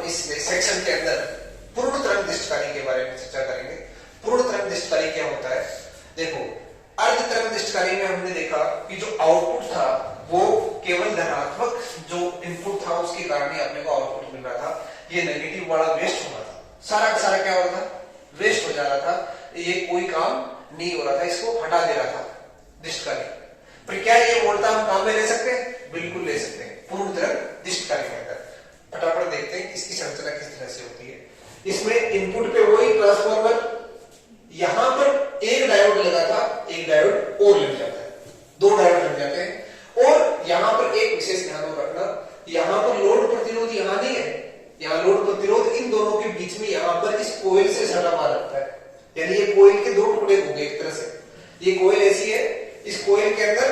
इस सेक्शन के अंदर पूर्ण तरंग दिष्टकारी के बारे में चर्चा करेंगे। पूर्ण तरंग दिष्टकारी क्या होता है? देखो, अर्ध तरंग दिष्टकारी में हमने देखा कि जो आउटपुट था वो केवल धनात्मक जो इनपुट था उसके कारण ही अपने को आउटपुट मिल रहा था। ये नेगेटिव वाला वेस्ट हो रहा था, सारा का सारा क्या हो रहा था? वेस्ट हो जा रहा था, ये कोई काम नहीं हो रहा था, इसको हटा दे रहा था दिष्टकारी। पर क्या ये वोल्टा हम काम में ले सकते हैं? बिल्कुल ले सकते हैं, पूर्ण तरंग दिष्टकारी के अंदर। फटाफट देखते हैं इसकी संरचना किस तरह से होती है। इसमें इनपुट पे वही ट्रांसफार्मर, यहां पर एक डायोड लगा था, एक डायोड और लग जाता है, दो डायोड लग जाते हैं। और यहां पर एक विशेष ध्यान रखना, यहां पर लोड प्रतिरोध यहां नहीं है, यहां लोड प्रतिरोध इन दोनों के बीच में यहां पर इस कोयल से सटा हुआ रहता है। यानी ये कोयल के दो टुकड़े हो गए एक तरह से। ये कोयल ऐसी है, इस कोयल के अंदर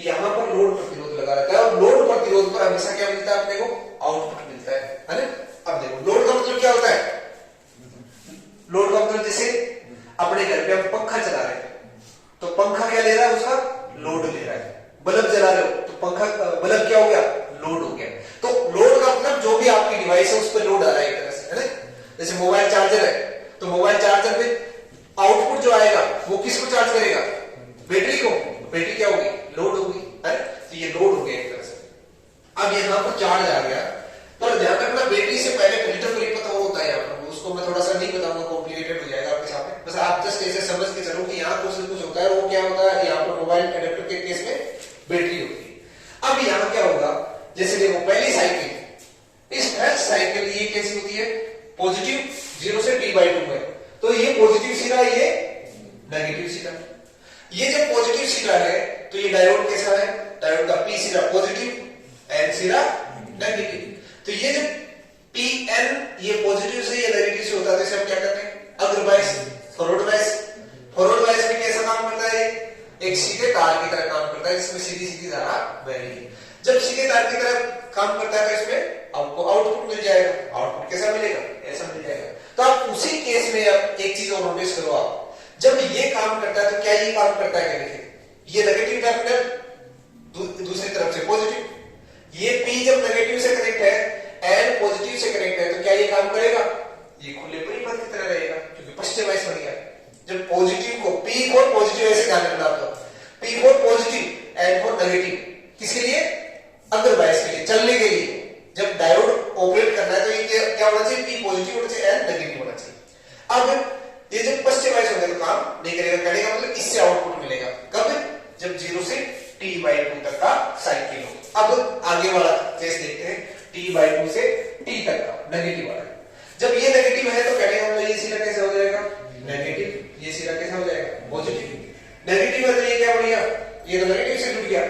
यहां पर लोड प्रतिरोध लगा रहता है और लोड प्रतिरोध पर हमेशा क्या मिलता है अपने को? आउटपुट मिलता है ना। अब देखो लोड का मतलब क्या होता है? लोड का मतलब जैसे अपने घर पे हम पंखा चला रहे हैं तो पंखा क्या ले रहा है? उसका लोड ले रहा है। बल्ब जला रहे हो तो पंखा बल्ब क्या हो गया? लोड हो गया। तो लोड का मतलब जो भी आपकी डिवाइस है उस पर लोड आ रहा है एक तरह से, है ना। जैसे मोबाइल चार्जर है तो मोबाइल चार्जर पे आउटपुट जो आएगा वो किसको चार्ज करेगा? बैटरी को। बैटरी क्या होगी? लोड होगी, है। तो ये लोड हो गया एक तरह से। अब यहां पर चार्ज आ गया, पर ध्यान रखना बैटरी से पहले फिल्टर परिपथ और होता है यहाँ पर, उसको मैं थोड़ा सा नहीं बताऊंगा, कॉम्प्लिकेटेड हो जाएगा आपके सामने। बस आप जस्ट ऐसे समझ के चलो कि यहाँ कुछ न कुछ होता है। वो क्या होता है? यहाँ पर मोबाइल एडेप्टर के केस में बैटरी होती है। अब यहाँ क्या होगा? जैसे देखो पहली साइकिल, इस फर्स्ट साइकिल ये कैसी होती है? पॉजिटिव 0 से t/2 में। तो ये पॉजिटिव सिरा, ये नेगेटिव सिरा। ये जब पॉजिटिव सिरा है तो ये डायोड कैसा है? डायोड का पी सिरा पॉजिटिव, एन सिरा नेगेटिव। तो ये जब Pn ये पॉजिटिव से या नेगेटिव से होता है तो इसे हम क्या करते हैं? अग्रबायस, फॉरवर्ड बायस। फॉरवर्ड बायस में कैसा काम करता है? एक सीधे तार की तरह काम करता है, जिसमें सीधी सीधी धारा बह रही है। जब सीधे तार की तरह काम करता है तो इसमें आपको आउटपुट मिल जाएगा। आउटपुट कैसा मिलेगा? ऐसा मिल जाएगा। तो आप उसी केस में अब एक चीज और नोटिस करो, आप जब ये काम करता है तो क्या ये काम करता है? देखिए ये नेगेटिव टर्मिनल दूसरी तरफ से पॉजिटिव, ये P जब नेगेटिव से कनेक्ट है, N पॉजिटिव से कनेक्ट है, तो क्या ये काम करेगा? ये खुले परिपथ की तरह रहेगा, क्योंकि पश्चिम वाइस बन गया। जब पॉजिटिव को P को पॉजिटिव ऐसे ध्यान रखना आप, P को पॉजिटिव, N को नेगेटिव, किसके लिए? अग्रवाइस के लिए, चलने के लिए। जब डायोड ऑपरेट करना है तो ये क्या होना चाहिए? P पॉजिटिव होना चाहिए, N नेगेटिव होना चाहिए। अब ये जब पश्चिम वाइस होगा तो काम नहीं करेगा। कहने का मतलब इससे आउटपुट मिलेगा कब? जब 0 से t/2 तक का साइकिल हो। अब आगे वाला केस देखते हैं, t/2 से t तक का नेगेटिव वाला। जब ये नेगेटिव है तो कहने का मतलब ये सिरा कैसा हो जाएगा? नेगेटिव। ये सिरा कैसा हो जाएगा? पॉजिटिव। नेगेटिव है तो ये क्या हो गया? ये तो नेगेटिव से जुड़ गया,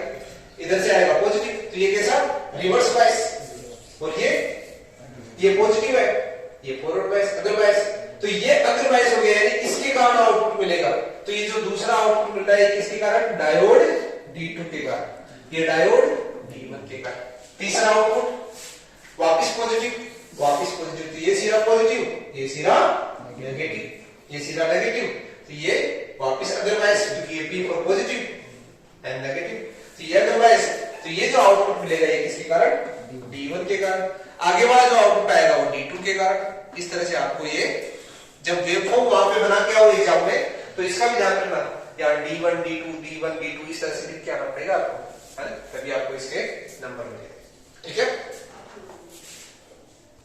इधर से आएगा पॉजिटिव, तो ये कैसा? Reverse bias. और ये पॉजिटिव है, ये फॉरवर्ड बायस, अदर बायस। तो ये अदर बायस हो गया, यानी इसके कारण आउटपुट मिलेगा। तो ये जो दूसरा आउटपुट मिल रहा है किसके कारण? डायोड D2 के कारण, ये डायोड D1 के कारण। तीसरा आउटपुट वापस पॉजिटिव, वापस पॉजिटिव। तो ये सिरा पॉजिटिव, ये सिरा नेगेटिव, ये सिरा नेगेटिव, तो ये वापस अदर बायस, क्योंकि ये P for positive and negative, तो ये अदर बायस। तो ये जो आउटपुट मिलेगा ये किसके कारण? D1 के कारण। आगे वाला जो आउटपुट आएगा वो D2 के कारण। इस तरह से आपको ये जब वेवफॉर्म वहां पे बना के आओ एग्जाम में तो इसका भी ध्यान रखना, यार D1 D2 D1 D2 इस तरह से लिख के आना पड़ेगा आपको, है ना, तभी आपको इसके नंबर मिलेंगे। ठीक है।